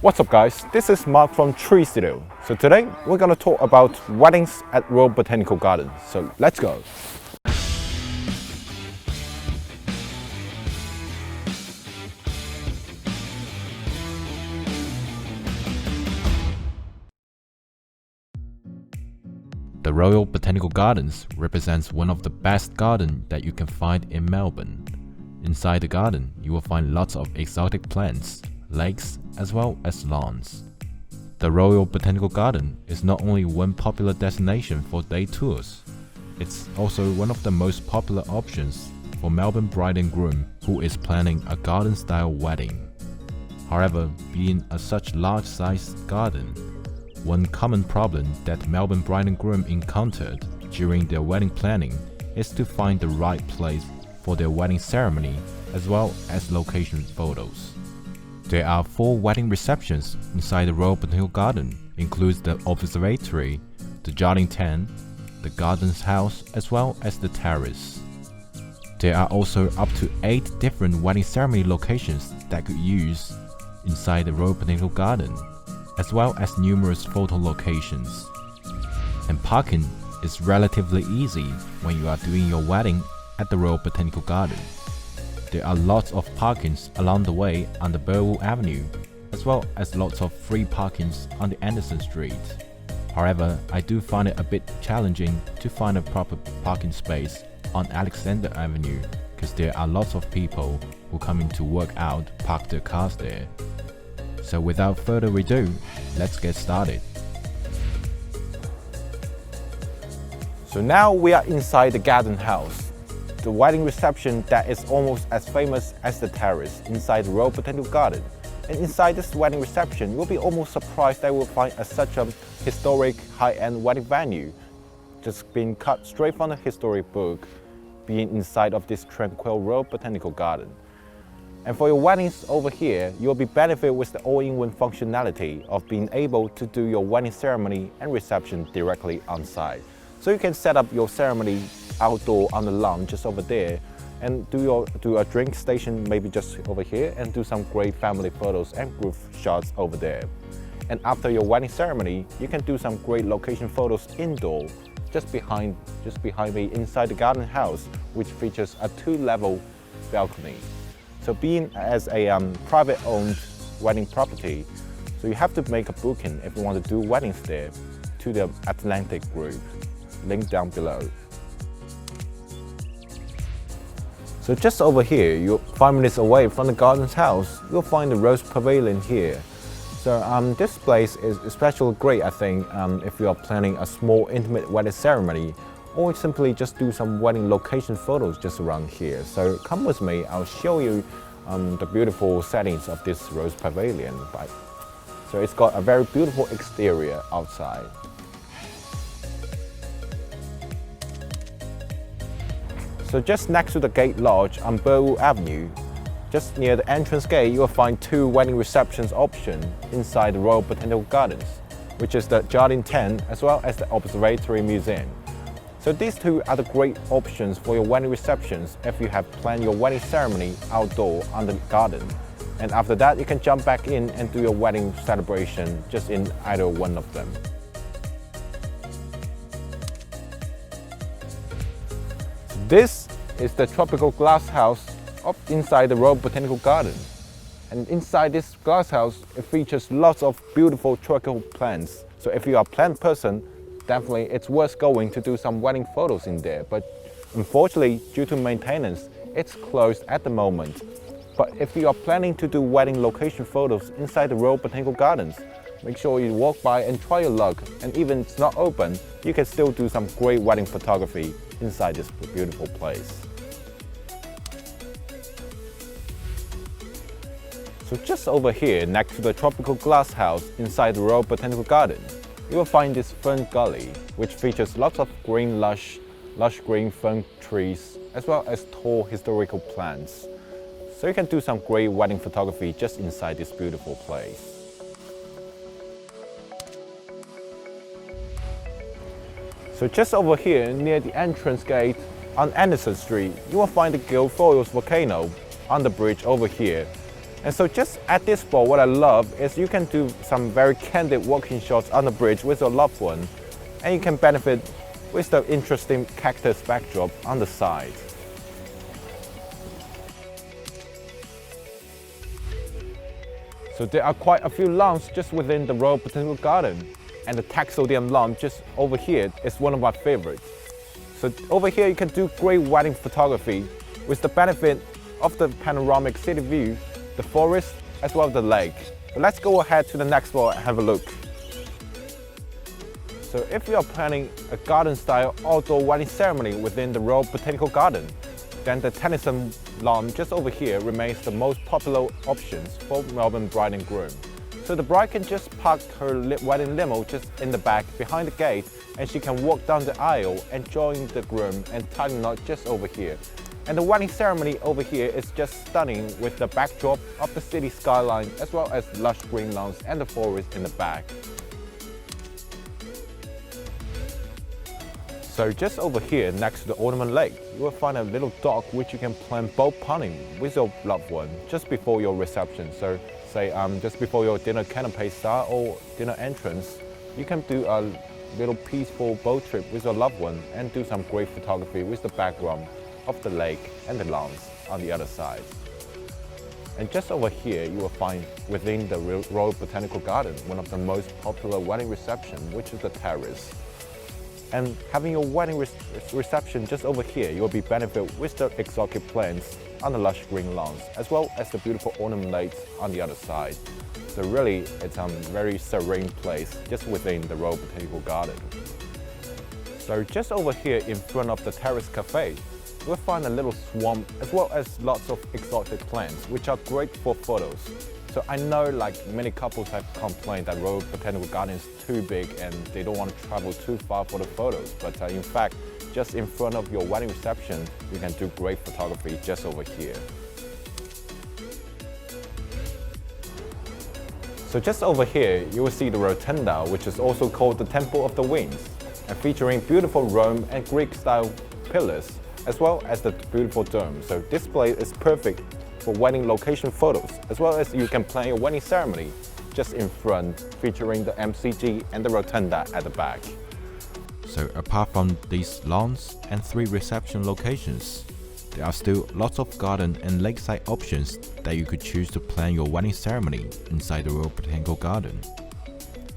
What's up guys, this is Mark from Tree Studio. So today we're gonna talk about weddings at Royal Botanical Gardens. So let's go. The Royal Botanical Gardens represents one of the best gardens that you can find in Melbourne. Inside the garden, you will find lots of exotic plants, lakes, as well as lawns. The Royal Botanical Garden is not only one popular destination for day tours, it's also one of the most popular options for Melbourne bride and groom who is planning a garden-style wedding. However, being a such large-sized garden, one common problem that Melbourne bride and groom encountered during their wedding planning is to find the right place for their wedding ceremony as well as location photos. There are 4 wedding receptions inside the Royal Botanical Garden, includes the observatory, the Jardin 10, the garden's house as well as the terrace. There are also up to 8 different wedding ceremony locations that could use inside the Royal Botanical Garden, as well as numerous photo locations. And parking is relatively easy when you are doing your wedding at the Royal Botanical Garden. There are lots of parkings along the way on the Burwood Avenue, as well as lots of free parkings on the Anderson Street. However, I do find it a bit challenging to find a proper parking space on Alexander Avenue because there are lots of people who come in to work out park their cars there. So without further ado, let's get started. So now we are inside the garden house, the wedding reception that is almost as famous as the terrace inside the Royal Botanical Garden. And inside this wedding reception, you'll be almost surprised that you will find such a historic high-end wedding venue, just being cut straight from the historic book, being inside of this tranquil Royal Botanical Garden. And for your weddings over here, you'll be benefited with the all-in-one functionality of being able to do your wedding ceremony and reception directly on site. So you can set up your ceremony outdoor on the lawn just over there and do a drink station maybe just over here and do some great family photos and group shots over there. And after your wedding ceremony, you can do some great location photos indoor just behind me inside the garden house, which features a 2-level balcony. So being as a private owned wedding property, so you have to make a booking if you want to do weddings there to the Atlantic Group, link down below. So just over here, you're 5 minutes away from the garden's house, you'll find the Rose Pavilion here. So this place is especially great, I think, if you are planning a small intimate wedding ceremony or simply just do some wedding location photos just around here. So come with me, I'll show you the beautiful settings of this Rose Pavilion. So it's got a very beautiful exterior outside. So just next to the gate lodge on Burwood Avenue, just near the entrance gate, you will find 2 wedding receptions options inside the Royal Botanical Gardens, which is the Jardin 10 as well as the Observatory Museum. So these 2 are the great options for your wedding receptions if you have planned your wedding ceremony outdoor on the garden. And after that, you can jump back in and do your wedding celebration just in either one of them. This is the tropical glass house up inside the Royal Botanical Garden. And inside this glass house, it features lots of beautiful tropical plants. So if you are a plant person, definitely it's worth going to do some wedding photos in there. But unfortunately, due to maintenance, it's closed at the moment. But if you are planning to do wedding location photos inside the Royal Botanical Gardens, make sure you walk by and try your luck. And even if it's not open, you can still do some great wedding photography inside this beautiful place. So just over here, next to the tropical glass house inside the Royal Botanical Garden, you will find this fern gully, which features lots of green lush green fern trees, as well as tall historical plants. So you can do some great wedding photography just inside this beautiful place. So just over here, near the entrance gate on Anderson Street, you will find the Guilfoyles volcano on the bridge over here. And so just at this spot, what I love is you can do some very candid walking shots on the bridge with your loved one, and you can benefit with the interesting cactus backdrop on the side. So there are quite a few lawns just within the Royal Botanical Garden, and the Taxodium lawn just over here is one of my favorites. So over here you can do great wedding photography with the benefit of the panoramic city view, the forest, as well as the lake. So let's go ahead to the next spot and have a look. So if you are planning a garden-style outdoor wedding ceremony within the Royal Botanical Garden, then the Tennyson lawn just over here remains the most popular options for Melbourne bride and groom. So the bride can just park her wedding limo just in the back behind the gate, and she can walk down the aisle and join the groom and tie the knot just over here. And the wedding ceremony over here is just stunning with the backdrop of the city skyline as well as lush green lawns and the forest in the back. So just over here next to the Ornament Lake, you will find a little dock which you can plan boat punting with your loved one just before your reception. So say just before your dinner canopy start or dinner entrance, you can do a little peaceful boat trip with your loved one and do some great photography with the background of the lake and the lawns on the other side. And just over here you will find within the Royal Botanical Garden one of the most popular wedding reception, which is the terrace. And having your wedding reception just over here, you will be benefit with the exotic plants on the lush green lawns, as well as the beautiful ornament lakes on the other side. So really, it's a very serene place just within the Royal Botanical Garden. So just over here in front of the Terrace Cafe, you'll find a little swamp as well as lots of exotic plants, which are great for photos. So I know like many couples have complained that Royal Botanical Garden is too big and they don't want to travel too far for the photos. But in fact, just in front of your wedding reception, you can do great photography just over here. So just over here, you will see the Rotunda, which is also called the Temple of the Winds, and featuring beautiful Rome and Greek-style pillars, as well as the beautiful dome. So this place is perfect for wedding location photos, as well as you can plan your wedding ceremony just in front, featuring the MCG and the Rotunda at the back. So apart from these lawns and 3 reception locations, there are still lots of garden and lakeside options that you could choose to plan your wedding ceremony inside the Royal Botanical Garden.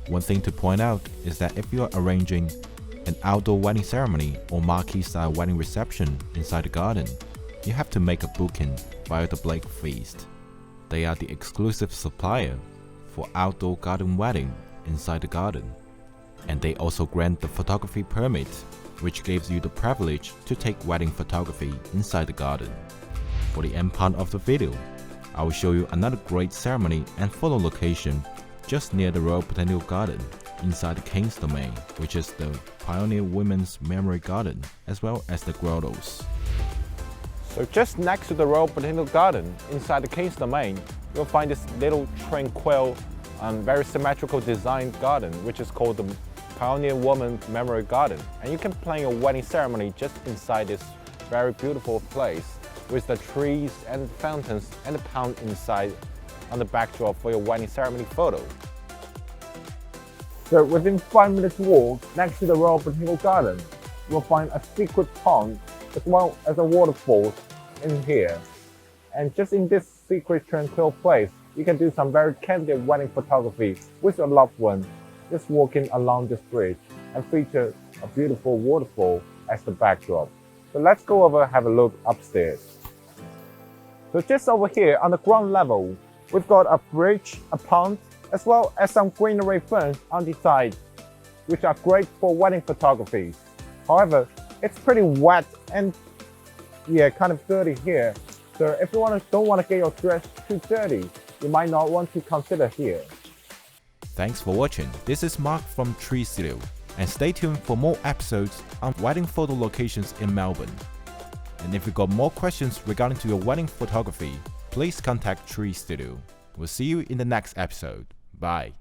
One thing to point out is that if you are arranging an outdoor wedding ceremony or marquee-style wedding reception inside the garden, you have to make a booking via the Blake Feast. They are the exclusive supplier for outdoor garden wedding inside the garden. And they also grant the photography permit, which gives you the privilege to take wedding photography inside the garden. For the end part of the video, I will show you another great ceremony and photo location just near the Royal Botanical Garden inside the King's Domain, which is the Pioneer Women's Memory Garden, as well as the grottos. So just next to the Royal Botanical Garden, inside the King's Domain, you'll find this little tranquil and very symmetrical designed garden, which is called the Pioneer Women's Memory Garden. And you can plan your wedding ceremony just inside this very beautiful place with the trees and fountains and the pond inside on the backdrop for your wedding ceremony photo. So within 5 minutes walk next to the Royal Botanical Garden, you'll find a secret pond as well as a waterfall in here. And just in this secret tranquil place, you can do some very candid wedding photography with your loved one, just walking along this bridge and feature a beautiful waterfall as the backdrop. So let's go over and have a look upstairs. So just over here on the ground level, we've got a bridge, a pond, as well as some greenery ferns on the side, which are great for wedding photography. However, it's pretty wet and kind of dirty here. So if you don't want to get your dress too dirty, you might not want to consider here. Thanks for watching. This is Mark from Tree Studio, and stay tuned for more episodes on wedding photo locations in Melbourne. And if you got more questions regarding to your wedding photography, please contact Tree Studio. We'll see you in the next episode. Bye.